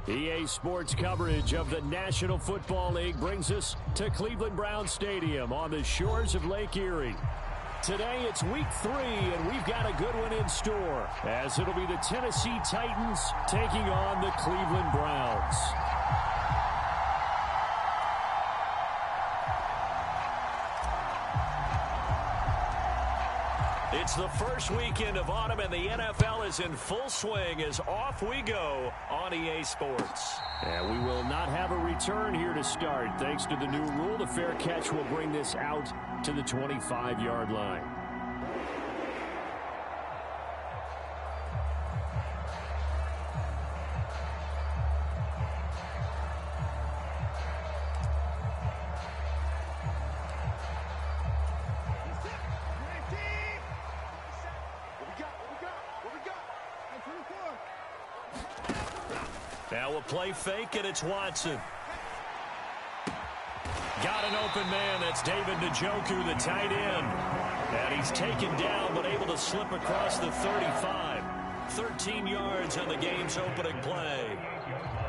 EA Sports coverage of the National Football League brings us to Cleveland Browns Stadium on the shores of Lake Erie. Today it's week 3, and we've got a good one in store, as it'll be the Tennessee Titans taking on the Cleveland Browns. It's the first weekend of autumn, and the NFL is in full swing as off we go on EA Sports. And we will not have a return here to start. Thanks to the new rule, the fair catch will bring this out to the 25-yard line. Now we'll play fake, and it's Watson. Got an open man. That's David Njoku, the tight end. And he's taken down, but able to slip across the 35. 13 yards on the game's opening play.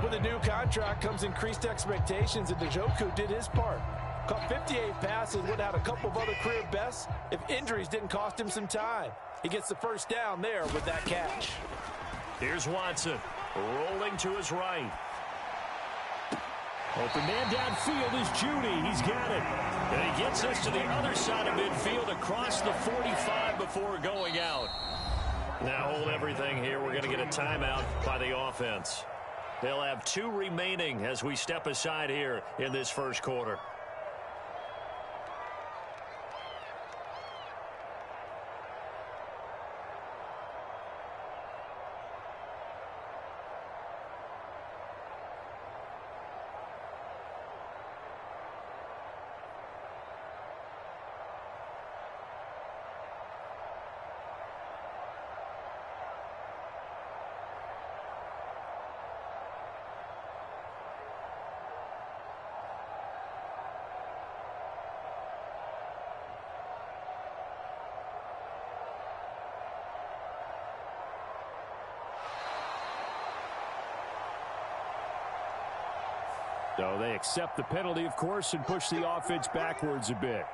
With a new contract comes increased expectations, and Njoku did his part. Caught 58 passes, would have had a couple of other career bests if injuries didn't cost him some time. He gets the first down there with that catch. Here's Watson. Rolling to his right. Open man downfield is Judy. He's got it. And he gets us to the other side of midfield across the 45 before going out. Now hold everything here. We're going to get a timeout by the offense. They'll have 2 remaining as we step aside here in this first quarter. So they accept the penalty, of course, and push the offense backwards a bit.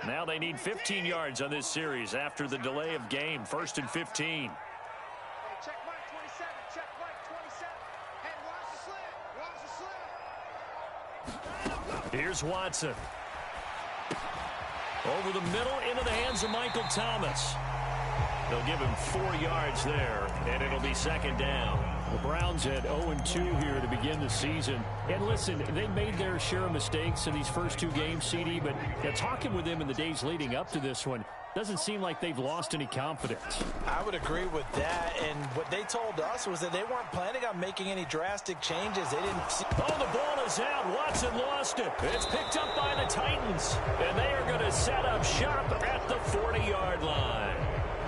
Now they need 15 yards on this series after the delay of game. 1st and 15. Check Mike 27. Check Mike 27. Hey, watch the slip. Watch the slip. Here's Watson. Over the middle into the hands of Michael Thomas. They'll give him 4 yards there, and it'll be 2nd down. The Browns had 0-2 here to begin the season. And listen, they made their share of mistakes in these first 2 games, CD, but talking with them in the days leading up to this one, doesn't seem like they've lost any confidence. I would agree with that, and what they told us was that they weren't planning on making any drastic changes. They didn't see. Oh, the ball is out. Watson lost it. It's picked up by the Titans, and they are going to set up shop at the 40-yard line.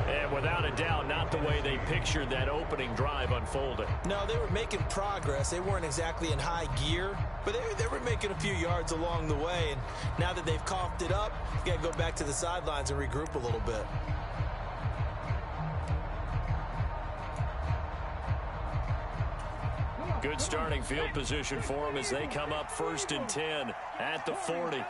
And without a doubt, not the way they pictured that opening drive unfolding. No, they were making progress. They weren't exactly in high gear, but they were making a few yards along the way. And now that they've coughed it up, you got to go back to the sidelines and regroup a little bit. Good starting field position for them as they come up 1st and 10 at the 40.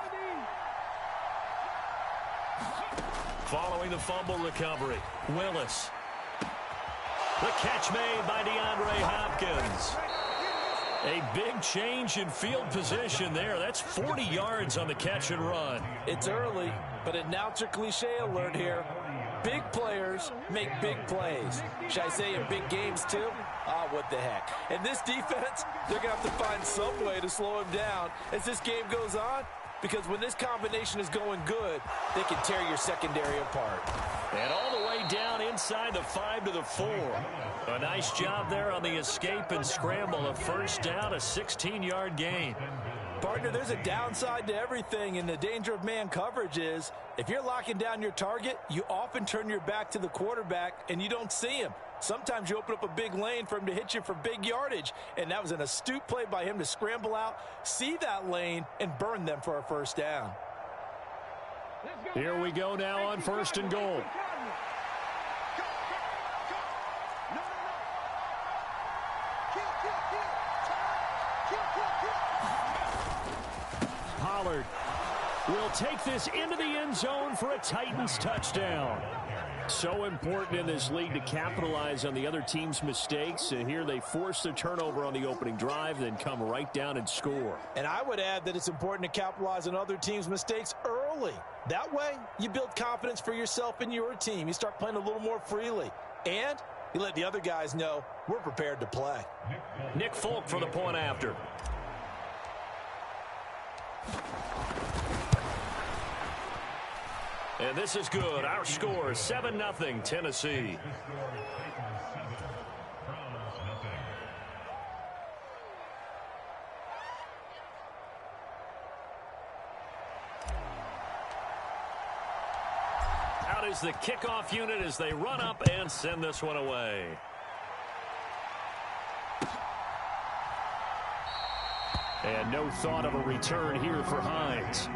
Following the fumble recovery, Willis. The catch made by DeAndre Hopkins. A big change in field position there. That's 40 yards on the catch and run. It's early, but announcer cliche alert here. Big players make big plays. Should I say in big games too? Ah, what the heck. And this defense, they're going to have to find some way to slow him down as this game goes on. Because when this combination is going good, they can tear your secondary apart. And all the way down inside the 5 to the 4. A nice job there on the escape and scramble. A 1st down, a 16-yard gain. Partner, there's a downside to everything, and the danger of man coverage is if you're locking down your target, you often turn your back to the quarterback and you don't see him. Sometimes you open up a big lane for him to hit you for big yardage, and that was an astute play by him to scramble out, see that lane, and burn them for a first down. Here we go now on 1st and goal. Pollard will take this into the end zone for a Titans touchdown. So important in this league to capitalize on the other team's mistakes. Here they force the turnover on the opening drive, then come right down and score. And I would add that it's important to capitalize on other teams' mistakes early. That way, you build confidence for yourself and your team. You start playing a little more freely. And you let the other guys know we're prepared to play. Nick Folk for the point after. And this is good. Our score is 7-0 Tennessee. Out is the kickoff unit as they run up and send this one away. And no thought of a return here for Hines.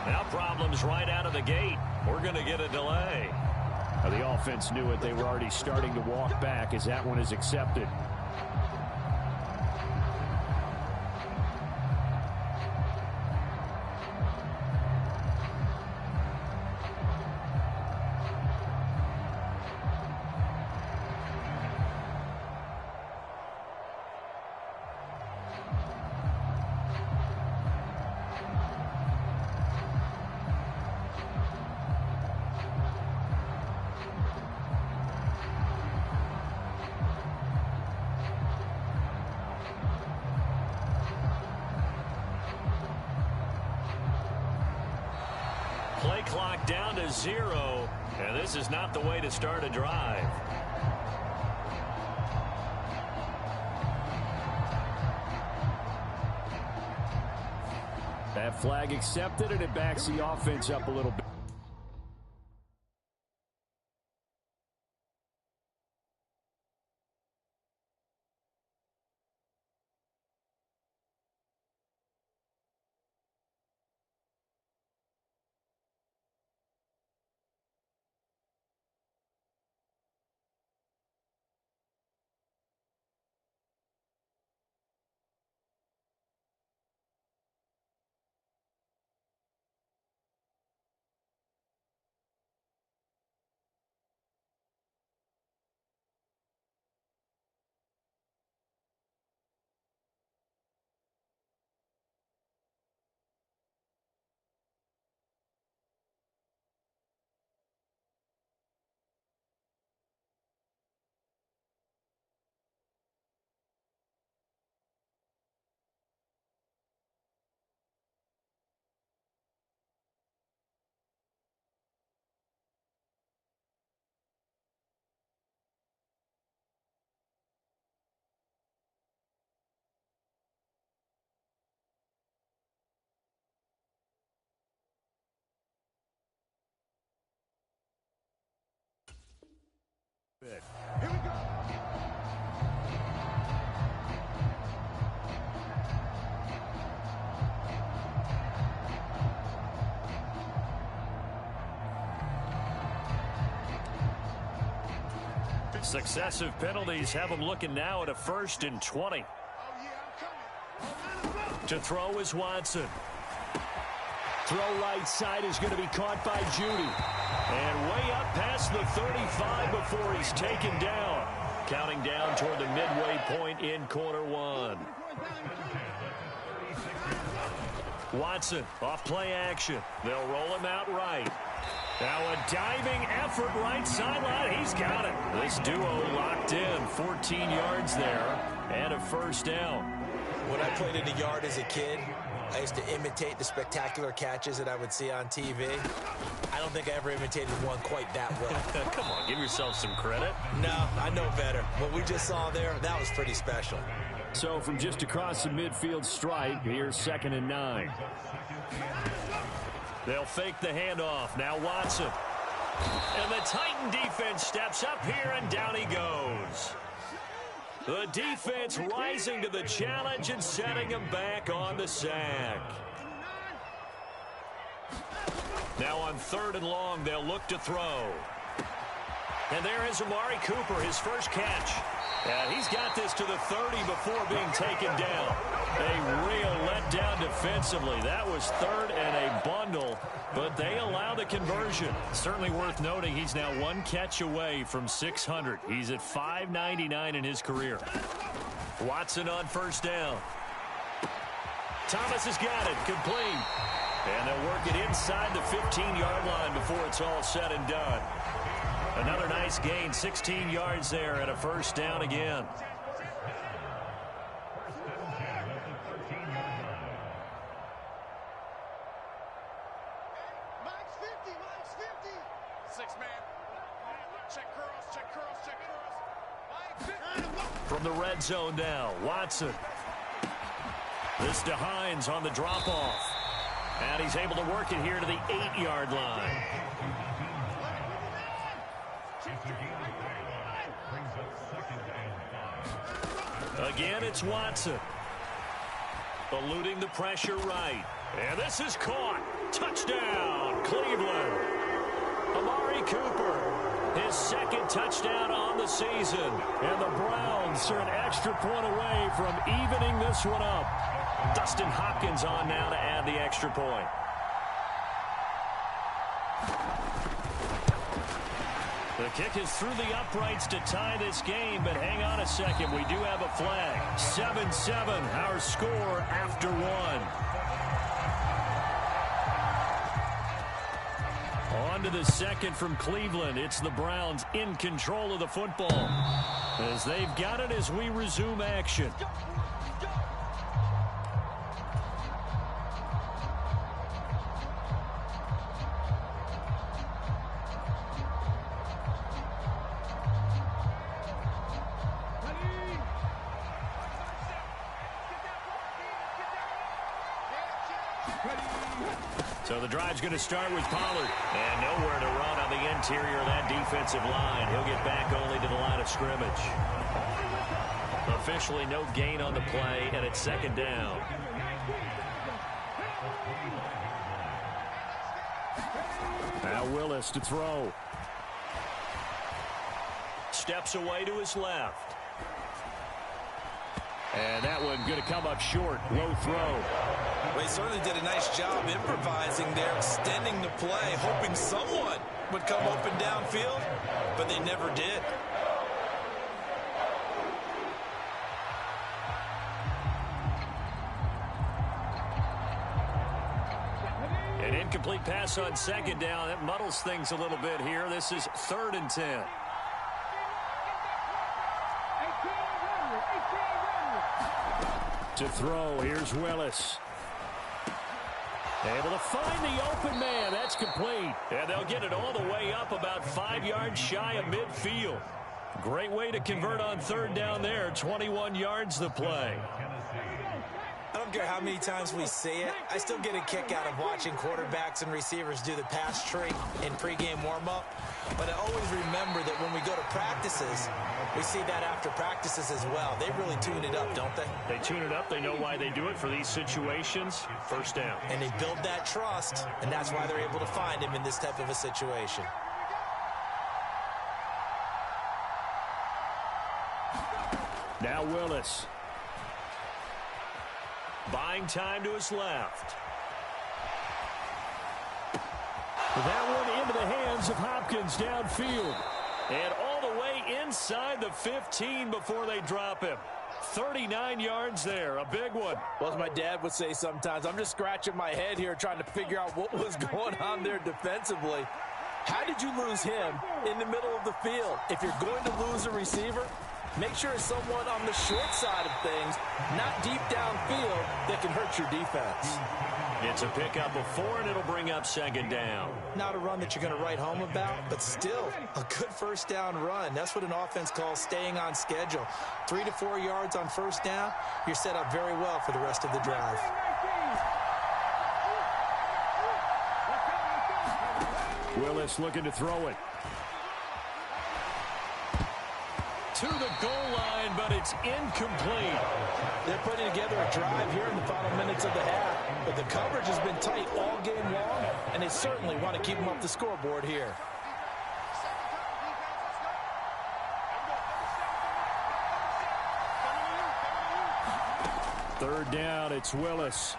Now problems right out of the gate. We're going to get a delay. Now the offense knew it. They were already starting to walk back as that one is accepted. Play clock down to 0, and this is not the way to start a drive. That flag accepted, and it backs the offense up a little bit. Here we go. Successive penalties have them looking now at a 1st and 20. To throw is Watson. Throw right side is going to be caught by Judy. And way up past the 35 before he's taken down. Counting down toward the midway point in quarter one. Watson off play action. They'll roll him out right. Now a diving effort right sideline. He's got it. This duo locked in. 14 yards there and a first down. When I played in the yard as a kid, I used to imitate the spectacular catches that I would see on TV. I don't think I ever imitated one quite that well. Come on, give yourself some credit. No, I know better. What we just saw there, that was pretty special. So from just across the midfield stripe, here's 2nd and 9. They'll fake the handoff. Now Watson. And the Titan defense steps up here, and down he goes. The defense rising to the challenge and setting him back on the sack. Now on 3rd and long, they'll look to throw. And there is Amari Cooper, his first catch. And he's got this to the 30 before being taken down. A real letdown defensively. That was 3rd and a bundle, but they allow the conversion. Certainly worth noting he's now 1 catch away from 600. He's at 599 in his career. Watson on 1st down. Thomas has got it, complete. And they'll work it inside the 15-yard line before it's all said and done. Another nice gain, 16 yards there and a first down again. Mike's 50, Mike's 50. 6-man. Check curls, check curls, check curls. Mike 50. From the red zone now, Watson. This to Hines on the drop-off. And he's able to work it here to the 8-yard line. Again, it's Watson. Eluding the pressure right. And this is caught. Touchdown, Cleveland. Amari Cooper, his 2nd touchdown on the season. And the Browns are an extra point away from evening this one up. Dustin Hopkins on now to add the extra point. The kick is through the uprights to tie this game, but hang on a second. We do have a flag. 7-7, our score after 1. On to the 2nd from Cleveland. It's the Browns in control of the football as they've got it as we resume action. So the drive's going to start with Pollard. And nowhere to run on the interior of that defensive line. He'll get back only to the line of scrimmage. Officially no gain on the play, and it's 2nd down. Now Willis to throw. Steps away to his left. And that one going to come up short. Low throw. Well, he certainly did a nice job improvising there, extending the play, hoping someone would come open downfield, but they never did. An incomplete pass on 2nd down. That muddles things a little bit here. This is 3rd and 10. To throw, here's Willis. Able to find the open man. That's complete. And they'll get it all the way up about 5 yards shy of midfield. Great way to convert on 3rd down there. 21 yards the play. I don't care how many times we see it. I still get a kick out of watching quarterbacks and receivers do the pass tree in pregame warm-up. But I always remember that when we go to practices, we see that after practices as well. They really tune it up, don't they? They tune it up. They know why they do it for these situations. First down. And they build that trust, and that's why they're able to find him in this type of a situation. Now Willis. Buying time to his left. That one into the hands of Hopkins downfield. And all the way inside the 15 before they drop him. 39 yards there, a big one. Well, as my dad would say sometimes, I'm just scratching my head here trying to figure out what was going on there defensively. How did you lose him in the middle of the field? If you're going to lose a receiver, make sure it's someone on the short side of things, not deep downfield, that can hurt your defense. It's a pickup of 4, and it'll bring up second down. Not a run that you're going to write home about, but still a good first down run. That's what an offense calls staying on schedule. 3 to 4 yards on first down, you're set up very well for the rest of the drive. Willis looking to throw it. To the goal line, but it's incomplete. They're putting together a drive here in the final minutes of the half, but the coverage has been tight all game long, and they certainly want to keep them up the scoreboard here. Third down, it's Willis.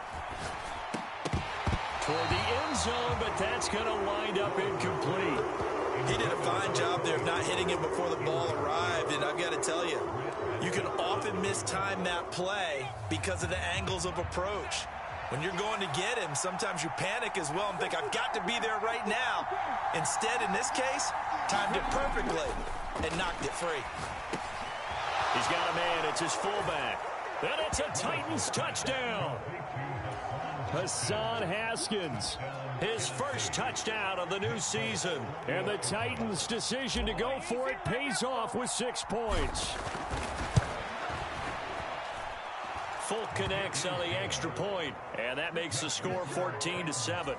Toward the end zone, but that's going to wind up incomplete. He did a fine job there of not hitting him before the ball arrived, and I've got to tell you, you can often mistime that play because of the angles of approach. When you're going to get him, sometimes you panic as well and think, I've got to be there right now. Instead, in this case, timed it perfectly and knocked it free. He's got a man. It's his fullback. And it's a Titans touchdown. Hassan Haskins, his first touchdown of the new season. And the Titans' decision to go for it pays off with 6 points. Folk connects on the extra point, and that makes the score 14-7.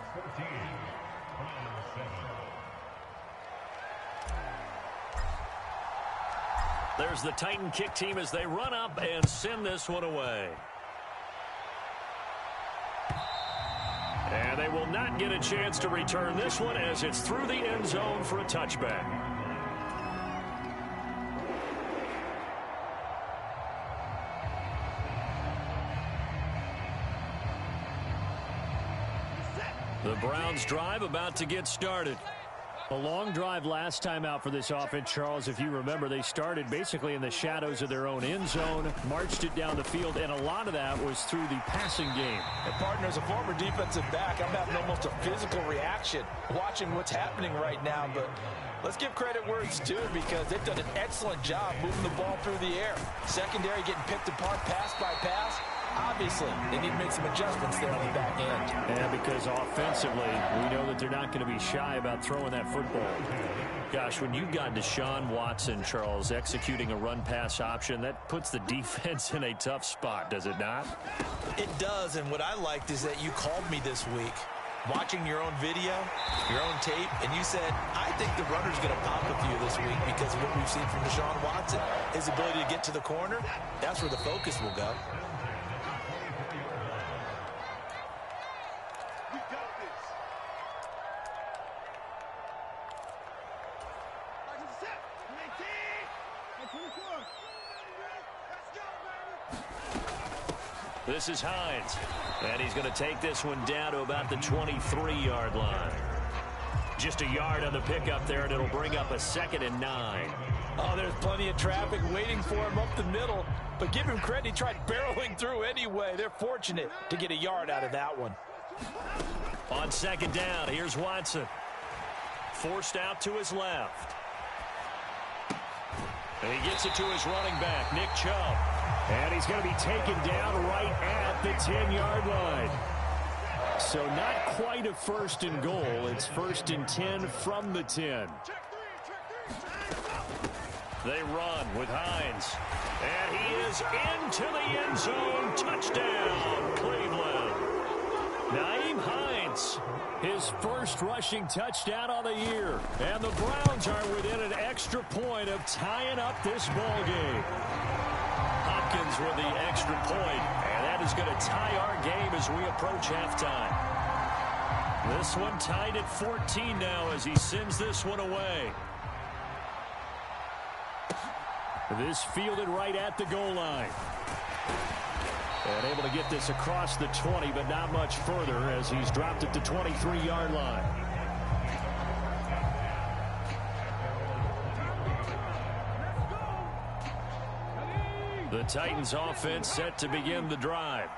There's the Titan kick team as they run up and send this one away. And they will not get a chance to return this one as it's through the end zone for a touchback. The Browns drive about to get started. A long drive last time out for this offense, Charles. If you remember, they started basically in the shadows of their own end zone, marched it down the field, and a lot of that was through the passing game. And partner, as a former defensive back, I'm having almost a physical reaction watching what's happening right now. But let's give credit where it's due because they've done an excellent job moving the ball through the air. Secondary getting picked apart pass by pass. Obviously, they need to make some adjustments there on the back end. Yeah, because offensively, we know that they're not going to be shy about throwing that football. Gosh, when you've got Deshaun Watson, Charles, executing a run-pass option, that puts the defense in a tough spot, does it not? It does, and what I liked is that you called me this week, watching your own video, your own tape, and you said, I think the runner's going to pop with you this week because of what we've seen from Deshaun Watson. His ability to get to the corner, that's where the focus will go. This is Hines, and he's going to take this one down to about the 23-yard line. Just a yard on the pickup there, and it'll bring up a 2nd and 9. Oh, there's plenty of traffic waiting for him up the middle, but give him credit, he tried barreling through anyway. They're fortunate to get a yard out of that one. On 2nd down, here's Watson. Forced out to his left. And he gets it to his running back, Nick Chubb. And he's going to be taken down right at the 10-yard line. So not quite a 1st and goal. It's 1st and 10 from the 10. They run with Hines. And he is into the end zone. Touchdown, Cleveland. Nyheim Hines, his first rushing touchdown on the year. And the Browns are within an extra point of tying up this ball game. Hopkins with the extra point, and that is going to tie our game as we approach halftime. This one tied at 14 now as he sends this one away. This fielded right at the goal line. And able to get this across the 20, but not much further as he's dropped it to 23-yard line. The Titans offense set to begin the drive.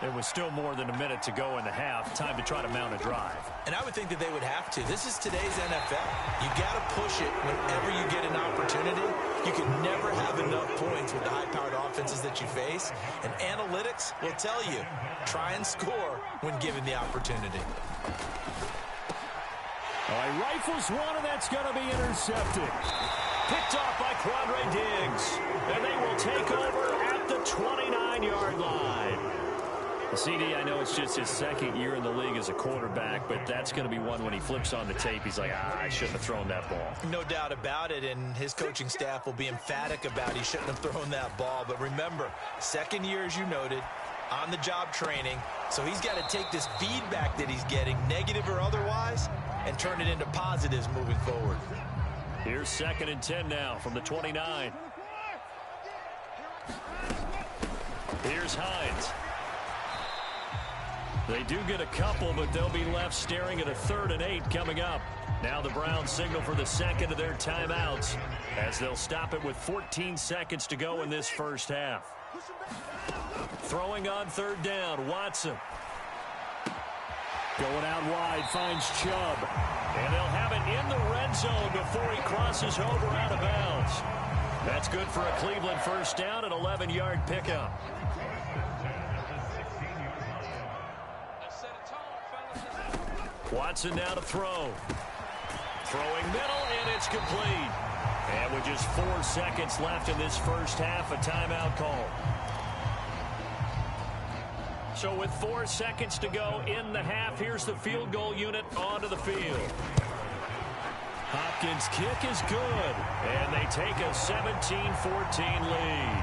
There was still more than a minute to go in the half. Time to try to mount a drive. And I would think that they would have to. This is today's NFL. You got to push it whenever you get an opportunity. You can never have enough points with the high-powered offenses that you face. And analytics will tell you, try and score when given the opportunity. He rifles one, and that's going to be intercepted. Picked off by Quandre Diggs. And they will take over at the 29-yard line. CD, I know it's just his second year in the league as a quarterback, but that's going to be one when he flips on the tape. He's like, I shouldn't have thrown that ball. No doubt about it, and his coaching staff will be emphatic about he shouldn't have thrown that ball. But remember, second year, as you noted, on-the-job training. So he's got to take this feedback that he's getting, negative or otherwise, and turn it into positives moving forward. Here's 2nd and 10 now from the 29. Here's Hines. They do get a couple, but they'll be left staring at a 3rd and 8 coming up. Now the Browns signal for the second of their timeouts as they'll stop it with 14 seconds to go in this first half. Throwing on 3rd down, Watson. Going out wide, finds Chubb. And they'll have it in the red zone before he crosses over out of bounds. That's good for a Cleveland first down, an 11-yard pickup. Watson now to throw. Throwing middle, and it's complete. And with just 4 seconds left in this first half, a timeout call. So with 4 seconds to go in the half, here's the field goal unit onto the field. Hopkins' kick is good, and they take a 17-14 lead.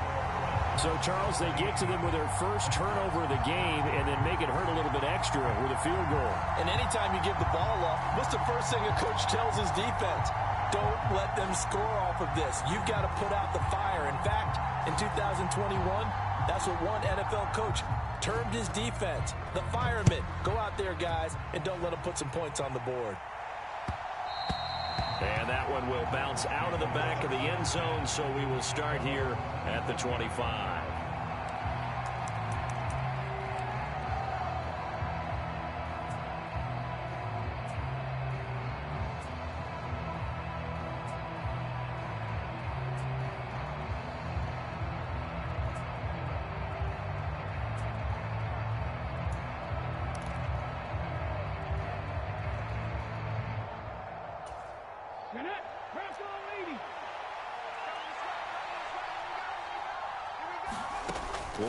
So, Charles, they get to them with their first turnover of the game and then make it hurt a little bit extra with a field goal. And anytime you give the ball up, what's the first thing a coach tells his defense? Don't let them score off of this. You've got to put out the fire. In fact, in 2021, that's what one NFL coach termed his defense, the firemen. Go out there, guys, and don't let them put some points on the board. And that one will bounce out of the back of the end zone, so we will start here at the 25.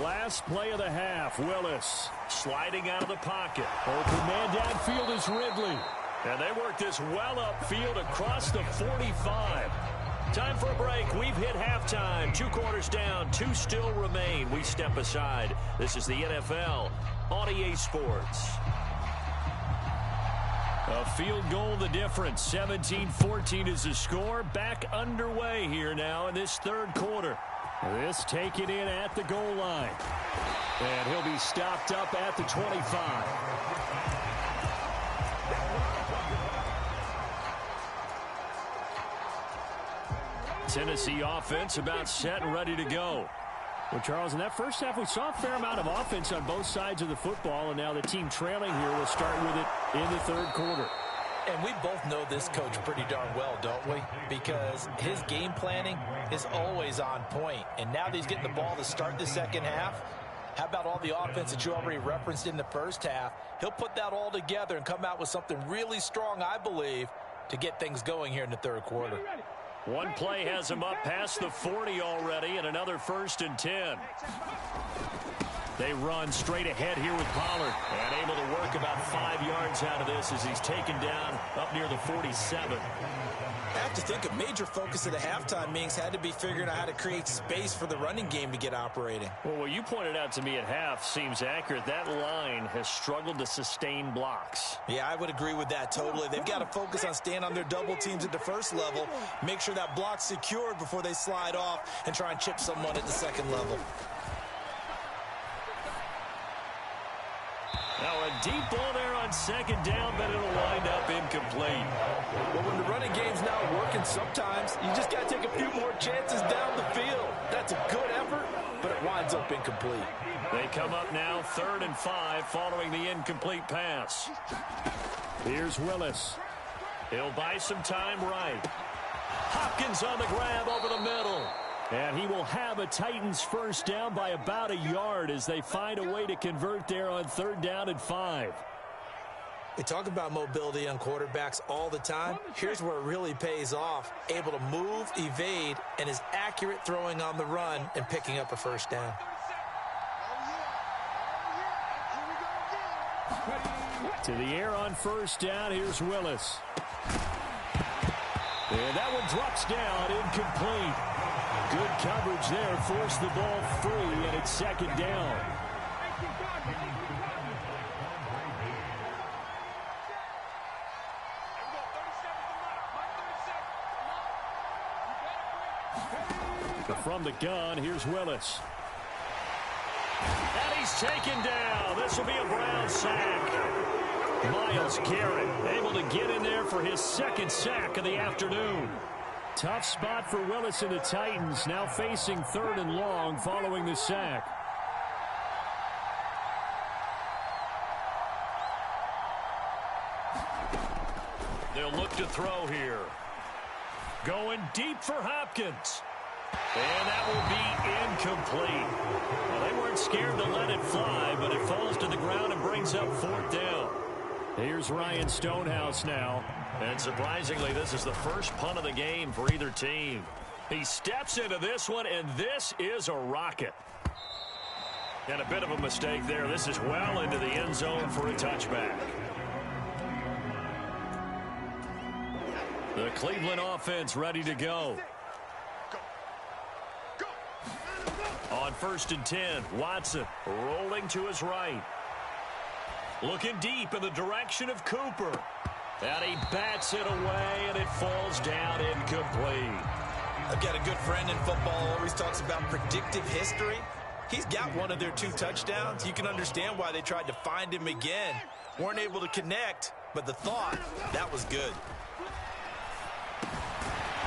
Last play of the half, Willis sliding out of the pocket. Open man downfield is Ridley. And they work this well upfield across the 45. Time for a break. We've hit halftime. 2 quarters down, 2 still remain. We step aside. This is the NFL on EA Sports. A field goal the difference. 17-14 is the score. Back underway here now in this 3rd quarter. This taken in at the goal line. And he'll be stopped up at the 25. Tennessee offense about set and ready to go. Well, Charles, in that first half, we saw a fair amount of offense on both sides of the football, and now the team trailing here will start with it in the 3rd quarter. And we both know this coach pretty darn well, don't we? Because his game planning is always on point. And now that he's getting the ball to start the second half, how about all the offense that you already referenced in the first half? He'll put that all together and come out with something really strong, I believe, to get things going here in the 3rd quarter. One play has him up past the 40 already, and another 1st and 10. They run straight ahead here with Pollard, and able to work about 5 yards out of this as he's taken down up near the 47. I have to think a major focus of the halftime meetings had to be figuring out how to create space for the running game to get operating. Well, what you pointed out to me at half seems accurate. That line has struggled to sustain blocks. Yeah, I would agree with that totally. They've got to focus on staying on their double teams at the first level, make sure that block's secured before they slide off and try and chip someone at the second level. Now a deep ball there on second down, but it'll wind up incomplete. Well, when the running game's not working, sometimes you just got to take a few more chances down the field. That's a good effort, but it winds up incomplete. They come up now 3rd and 5 following the incomplete pass. Here's Willis. He'll buy some time right. Hopkins on the grab over the middle. And he will have a Titans first down by about a yard as they find a way to convert there on 3rd down and 5. We talk about mobility on quarterbacks all the time. Here's where it really pays off. Able to move, evade, and is accurate throwing on the run and picking up a first down. To the air on first down. Here's Willis. And that one drops down, incomplete. Good coverage there, forced the ball free, and it's 2nd down. From the gun, here's Willis. And he's taken down. This will be a Brown sack. Myles Garrett able to get in there for his 2nd sack of the afternoon. Tough spot for Willis and the Titans, now facing 3rd and long following the sack. They'll look to throw here. Going deep for Hopkins. And that will be incomplete. Well, they weren't scared to let it fly, but it falls to the ground and brings up 4th down. Here's Ryan Stonehouse now. And surprisingly, this is the first punt of the game for either team. He steps into this one, and this is a rocket. And a bit of a mistake there. This is well into the end zone for a touchback. The Cleveland offense ready to go. On 1st and 10, Watson rolling to his right. Looking deep in the direction of Cooper. And he bats it away, and it falls down incomplete. I've got a good friend in football, always talks about predictive history. He's got one of their 2 touchdowns. You can understand why they tried to find him again. Weren't able to connect, but the thought, that was good.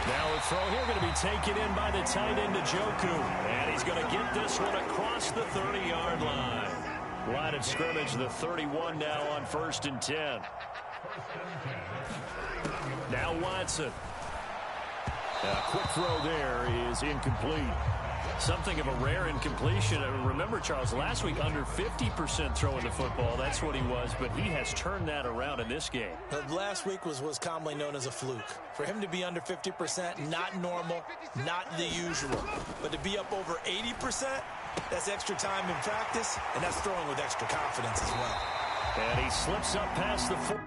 Now a throw here going to be taken in by the tight end Njoku. And he's going to get this one across the 30-yard line. Line of scrimmage, the 31 now on 1st and 10. Now Watson. A quick throw there is incomplete. Something of a rare incompletion. Remember, Charles, last week under 50% throwing the football. That's what he was, but he has turned that around in this game. Last week was commonly known as a fluke. For him to be under 50%, not normal, not the usual. But to be up over 80%, that's extra time in practice, and that's throwing with extra confidence as well. And he slips up past the 4.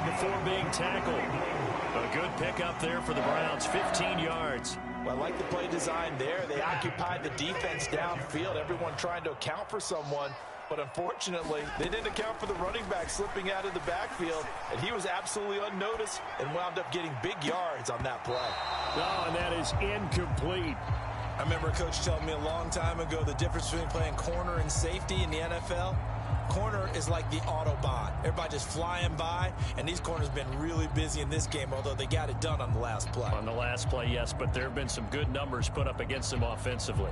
Before being tackled. A good pickup there for the Browns, 15 yards. Well, I like the play design there. They occupied the defense downfield, everyone trying to account for someone. But unfortunately, they didn't account for the running back slipping out of the backfield, and he was absolutely unnoticed and wound up getting big yards on that play. Oh, and that is incomplete. I remember a coach telling me a long time ago the difference between playing corner and safety in the NFL. Corner is like the Autobahn. Everybody just flying by, and these corners have been really busy in this game, although they got it done on the last play. On the last play, yes, but there have been some good numbers put up against them offensively.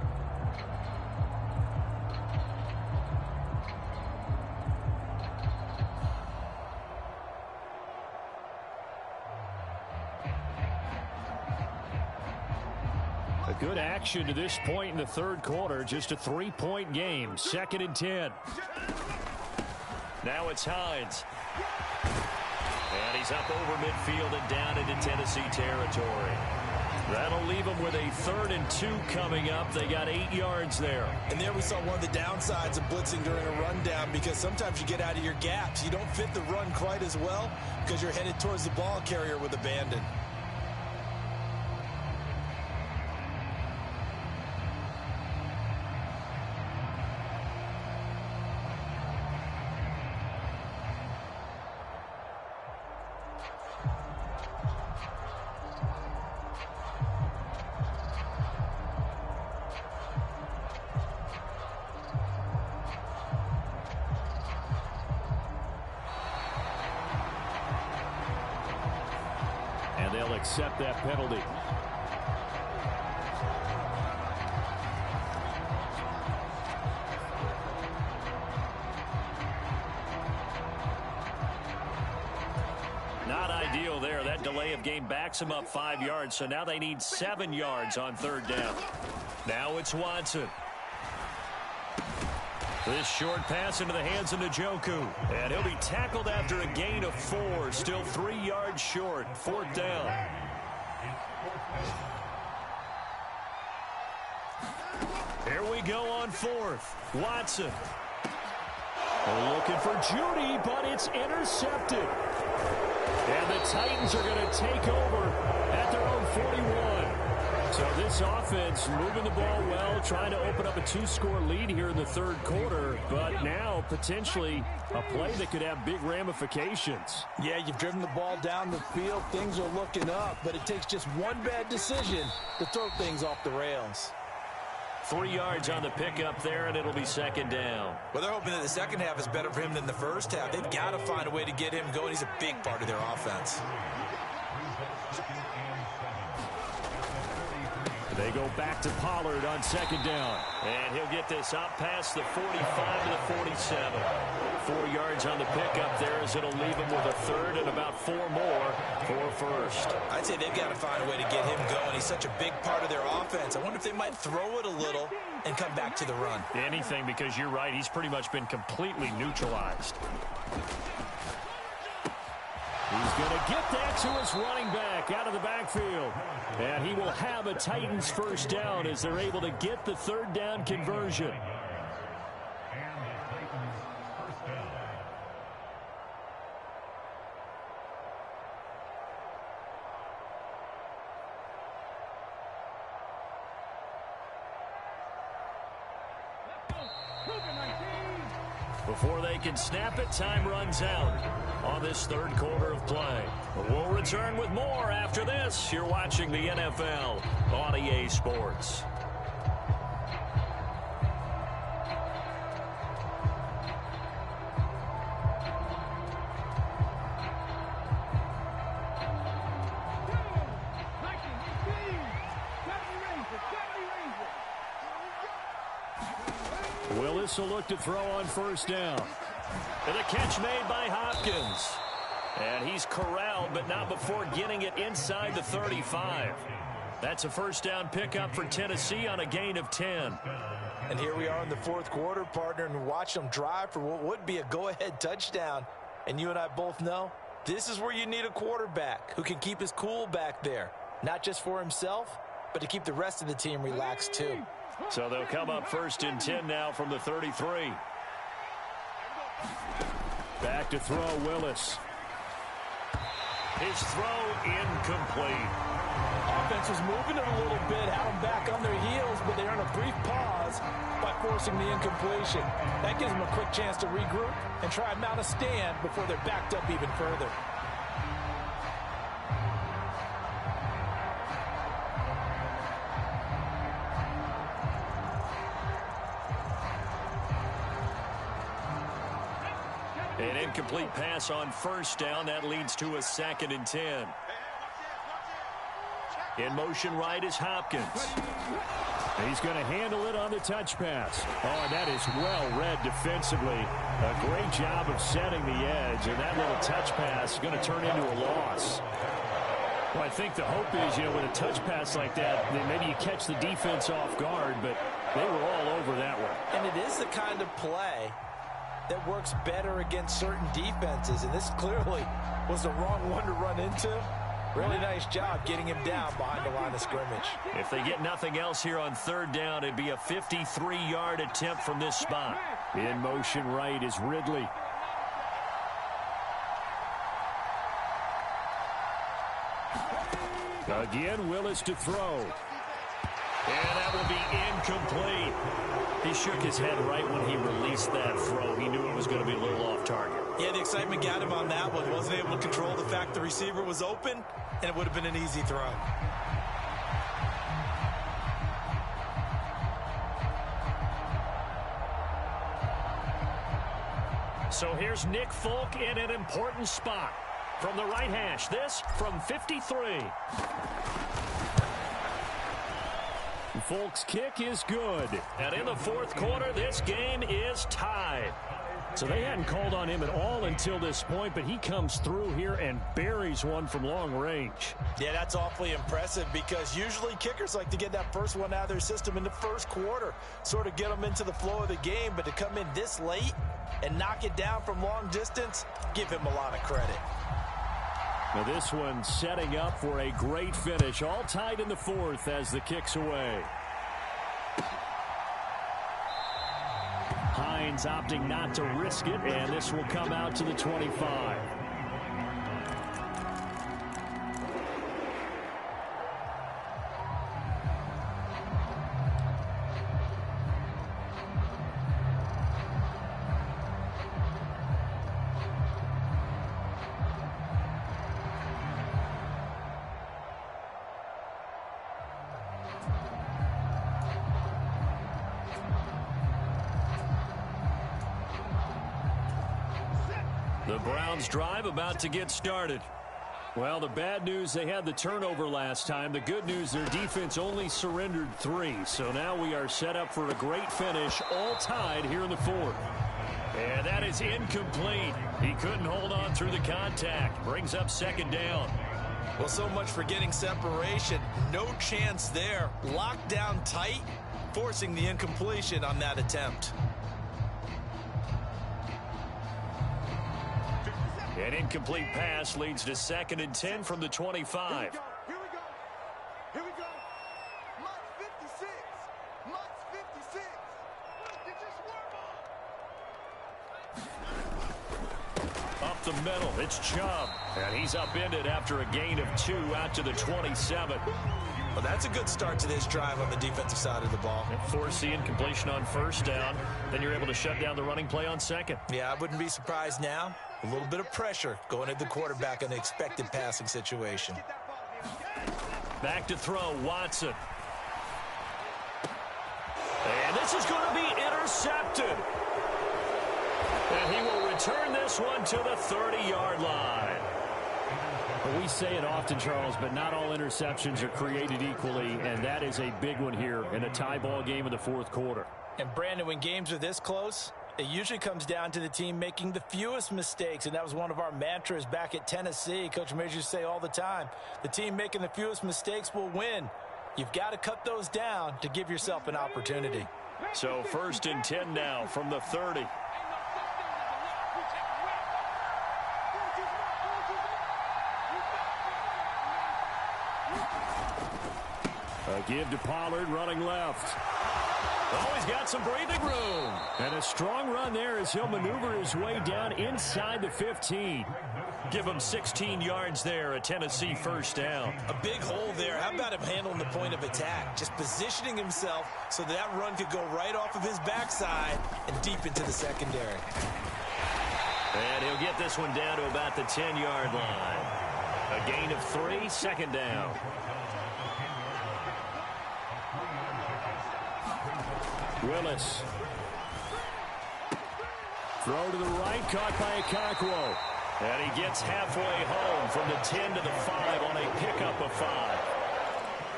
A good action to this point in the third quarter. Just a 3-point game. 2nd and 10. Now it's Hines. And he's up over midfield and down into Tennessee territory. That'll leave them with a 3rd and 2 coming up. They got 8 yards there. And there we saw one of the downsides of blitzing during a rundown, because sometimes you get out of your gaps. You don't fit the run quite as well because you're headed towards the ball carrier with abandon. And they'll accept that penalty. Not ideal there. That delay of game backs them up 5 yards, so now they need 7 yards on 3rd down. Now it's Watson. This short pass into the hands of Njoku. And he'll be tackled after a gain of 4. Still 3 yards short. 4th down. Here we go on 4th. Watson. They're looking for Judy, but it's intercepted. And the Titans are going to take over at their own 41. So this offense moving the ball well, trying to open up a 2-score lead here in the 3rd quarter, but now potentially a play that could have big ramifications. Yeah, you've driven the ball down the field. Things are looking up, but it takes just one bad decision to throw things off the rails. 3 yards on the pickup there, and it'll be 2nd down. Well, they're hoping that the second half is better for him than the first half. They've got to find a way to get him going. He's a big part of their offense. They go back to Pollard on 2nd down. And he'll get this out past the 45 to the 47. 4 yards on the pickup there as it'll leave him with a 3rd and about 4 more for 1st. I'd say they've got to find a way to get him going. He's such a big part of their offense. I wonder if they might throw it a little and come back to the run. Anything, because you're right. He's pretty much been completely neutralized. He's going to get that to his running back out of the backfield. And he will have a Titans 1st down as they're able to get the 3rd down conversion. Before they can snap it, time runs out on this 3rd quarter of play. We'll return with more after this. You're watching the NFL on EA Sports. Willis will look to throw on 1st down. And the catch made by Hopkins. And he's corralled, but not before getting it inside the 35. That's a 1st down pickup for Tennessee on a gain of 10. And here we are in the 4th quarter, partner, and watch them drive for what would be a go-ahead touchdown. And you and I both know this is where you need a quarterback who can keep his cool back there. Not just for himself, but to keep the rest of the team relaxed too. So they'll come up 1st and 10 now from the 33. Back to throw Willis. His throw incomplete. Offense was moving it a little bit, had them back on their heels, but they earn a brief pause by forcing the incompletion. That gives them a quick chance to regroup and try and mount a stand before they're backed up even further. An incomplete pass on 1st down. That leads to a 2nd and 10. In motion right is Hopkins. He's going to handle it on the touch pass. Oh, that is well read defensively. A great job of setting the edge, and that little touch pass is going to turn into a loss. Well, I think the hope is, with a touch pass like that, then maybe you catch the defense off guard, but they were all over that one. And it is the kind of play that works better against certain defenses, and this clearly was the wrong one to run into. Really nice job getting him down behind the line of scrimmage. If they get nothing else here on third down, it'd be a 53-yard attempt from this spot. In motion right is Ridley. Again, Willis to throw. And that will be incomplete. He shook his head right when he released that throw. He knew it was going to be a little off target. Yeah, the excitement got him on that one. Wasn't able to control the fact the receiver was open, and it would have been an easy throw. So here's Nick Folk in an important spot. From the right hash, this from 53. Folk's kick is good. And in the fourth quarter, this game is tied. So they hadn't called on him at all until this point, but he comes through here and buries one from long range. Yeah, that's awfully impressive because usually kickers like to get that first one out of their system in the first quarter, sort of get them into the flow of the game, but to come in this late and knock it down from long distance, give him a lot of credit. Now this one setting up for a great finish, all tied in the fourth as the kick's away. Hines opting not to risk it, and this will come out to the 25. The Browns drive about to get started. Well, the bad news, they had the turnover last time. The good news, their defense only surrendered 3. So now we are set up for a great finish, all tied here in the fourth. And that is incomplete. He couldn't hold on through the contact. Brings up second down. Well, so much for getting separation. No chance there. Locked down tight, forcing the incompletion on that attempt. An incomplete pass leads to 2nd and 10 from the 25. Here we go. Here we go. Mike 56. Mike 56. Get your swerve on. Up the middle, it's Chubb. And he's upended after a gain of 2 out to the 27. Well, that's a good start to this drive on the defensive side of the ball. Force the incompletion on first down. Then you're able to shut down the running play on second. Yeah, I wouldn't be surprised now. A little bit of pressure going at the quarterback in an expected passing situation. Back to throw, Watson. And this is going to be intercepted. And he will return this one to the 30-yard line. Well, we say it often, Charles, but not all interceptions are created equally, and that is a big one here in a tie ball game in the fourth quarter. And, Brandon, when games are this close, it usually comes down to the team making the fewest mistakes, and that was one of our mantras back at Tennessee. Coach Majors used to say all the time, the team making the fewest mistakes will win. You've got to cut those down to give yourself an opportunity. So 1st and 10 now from the 30. A give to Pollard running left. Oh, he's got some breathing room. And a strong run there as he'll maneuver his way down inside the 15. Give him 16 yards there, a Tennessee first down. A big hole there. How about him handling the point of attack? Just positioning himself so that run could go right off of his backside and deep into the secondary. And he'll get this one down to about the 10-yard line. A gain of 3, 2nd down. Willis. Throw to the right, caught by Okakwo. And he gets halfway home from the 10 to the 5 on a pickup of 5.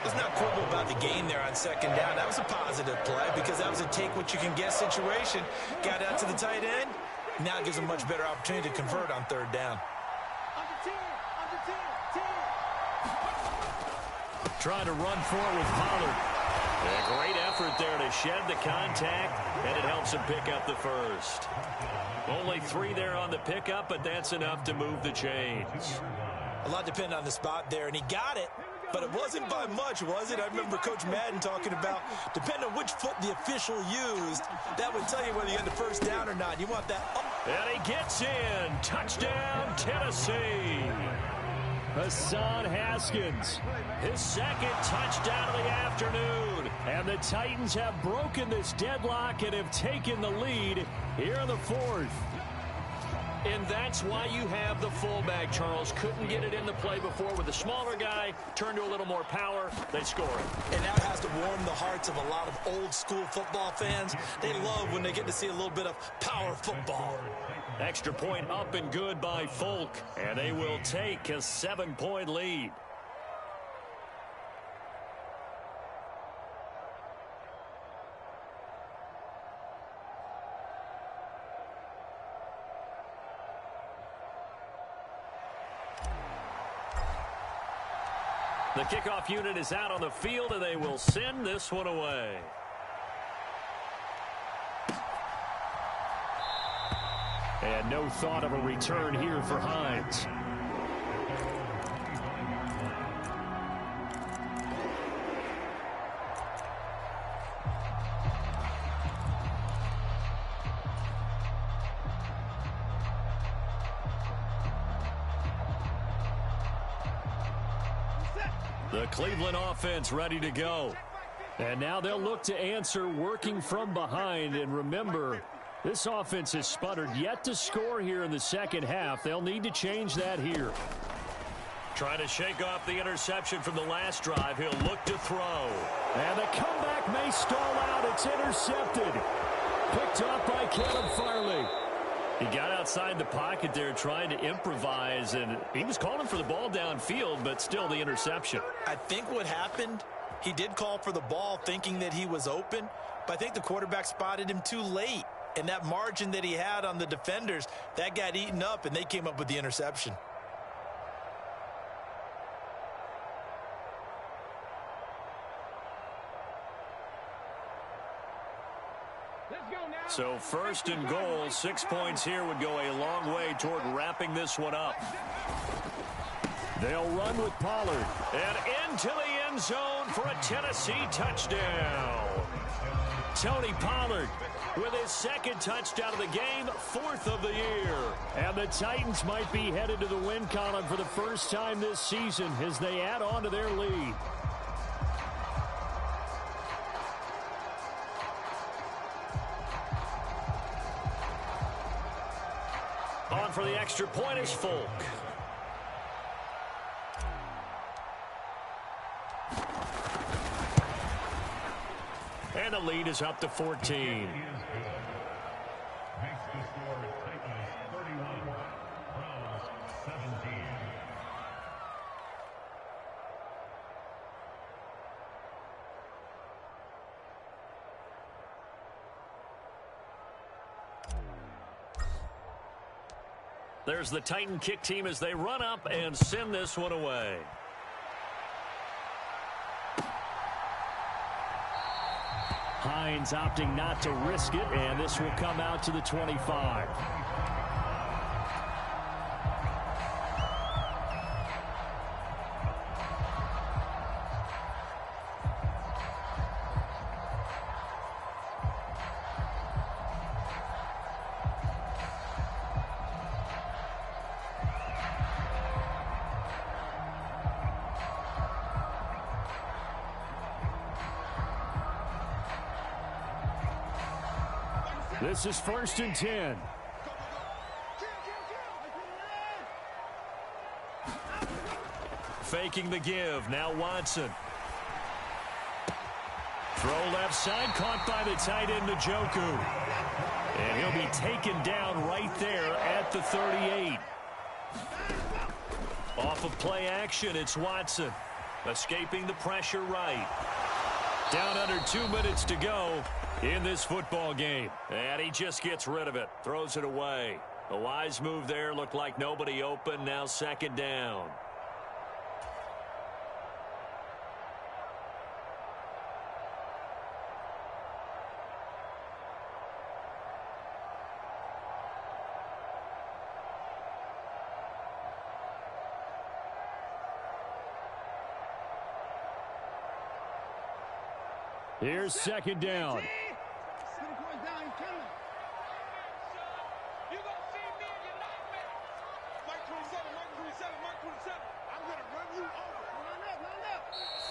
Let's not quibble about the gain there on 2nd down. That was a positive play because that was a take-what-you-can-get situation. Got out to the tight end. Now it gives him a much better opportunity to convert on 3rd down. Trying to run forward with Pollard. A great effort there to shed the contact, and it helps him pick up the first. Only 3 there on the pickup, but that's enough to move the chains. A lot depended on the spot there, and he got it, but it wasn't by much, was it? I remember Coach Madden talking about, depending on which foot the official used, that would tell you whether you had the first down or not. You want that up. And he gets in. Touchdown, Tennessee. Hassan Haskins, his second touchdown of the afternoon. And the Titans have broken this deadlock and have taken the lead here in the fourth. And that's why you have the fullback, Charles. Couldn't get it in the play before with the smaller guy. Turned to a little more power. They score it. And that has to warm the hearts of a lot of old-school football fans. They love when they get to see a little bit of power football. Extra point up and good by Folk. And they will take a 7-point lead. The kickoff unit is out on the field, and they will send this one away. And no thought of a return here for Hines. The Cleveland offense ready to go. And now they'll look to answer working from behind. And remember, this offense has sputtered yet to score here in the second half. They'll need to change that here. Trying to shake off the interception from the last drive. He'll look to throw. And the comeback may stall out. It's intercepted. Picked up by Caleb Farley. He got outside the pocket there trying to improvise, and he was calling for the ball downfield, but still the interception. I think what happened, he did call for the ball thinking that he was open, but I think the quarterback spotted him too late. And that margin that he had on the defenders, that got eaten up, and they came up with the interception. So first and goal, 6 points here would go a long way toward wrapping this one up. They'll run with Pollard. And into the end zone for a Tennessee touchdown. Tony Pollard with his second touchdown of the game, fourth of the year. And the Titans might be headed to the win column for the first time this season as they add on to their lead. On for the extra point is Folk. And the lead is up to 14. There's the Titan kick team as they run up and send this one away. Hines opting not to risk it, and this will come out to the 25. This is first and 10. Faking the give. Now Watson. Throw left side. Caught by the tight end, Njoku. And he'll be taken down right there at the 38. Off of play action, it's Watson. Escaping the pressure right. Down under 2 minutes to go in this football game. And he just gets rid of it. Throws it away. A wise move there. Looked like nobody open. Now second down. Here's second down.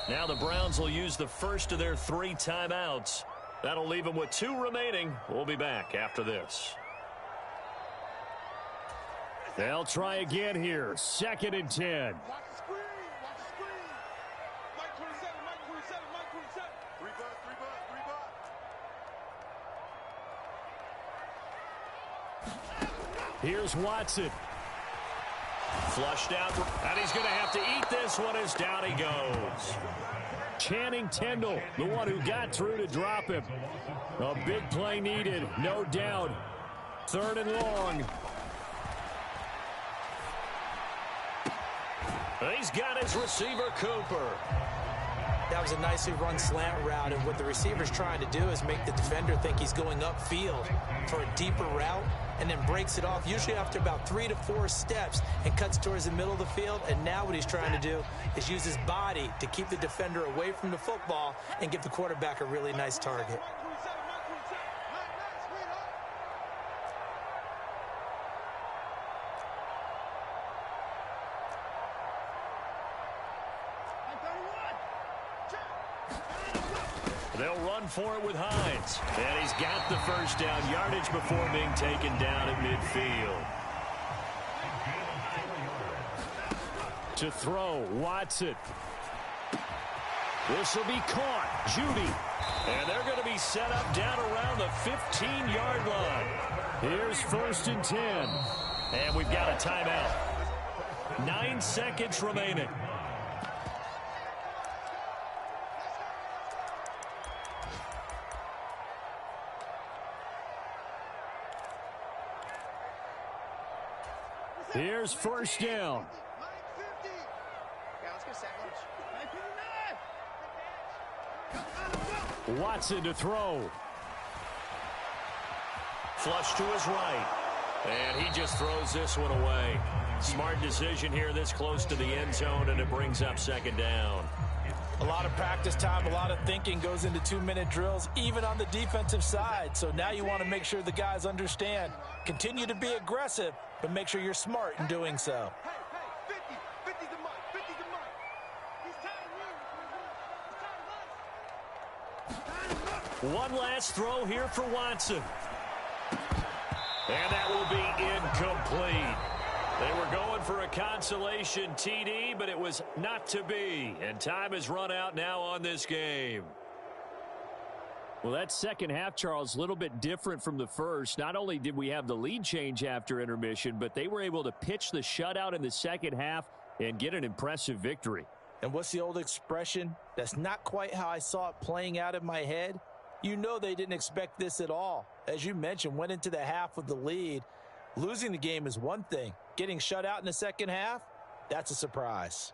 Now the Browns will use the first of their 3 timeouts. That'll leave them with 2 remaining. We'll be back after this. They'll try again here. 2nd and 10. Here's Watson. Flushed out, and he's going to have to eat this one as down he goes. Channing Tindall, the one who got through to drop him. A big play needed, no doubt. 3rd and long. He's got his receiver, Cooper. That was a nicely run slant route, and what the receiver's trying to do is make the defender think he's going upfield for a deeper route, and then breaks it off, usually after about 3 to 4 steps, and cuts towards the middle of the field. And now what he's trying to do is use his body to keep the defender away from the football and give the quarterback a really nice target. They'll run for it with Hines. And he's got the first down yardage before being taken down at midfield. To throw, Watson. This will be caught. Judy. And they're going to be set up down around the 15-yard line. Here's 1st and 10. And we've got a timeout. 9 seconds remaining. Here's 1st down. Watson to throw. Flush to his right. And he just throws this one away. Smart decision here this close to the end zone, and it brings up 2nd down. A lot of practice time, a lot of thinking goes into 2-minute drills, even on the defensive side. So now you want to make sure the guys understand. Continue to be aggressive, but make sure you're smart in doing so. One last throw here for Watson. And that will be incomplete. They were going for a consolation TD, but it was not to be. And time has run out now on this game. Well, that second half, Charles, a little bit different from the first. Not only did we have the lead change after intermission, but they were able to pitch the shutout in the second half and get an impressive victory. And what's the old expression? That's not quite how I saw it playing out in my head. You know they didn't expect this at all. As you mentioned, went into the half with the lead. Losing the game is one thing. Getting shut out in the second half, that's a surprise.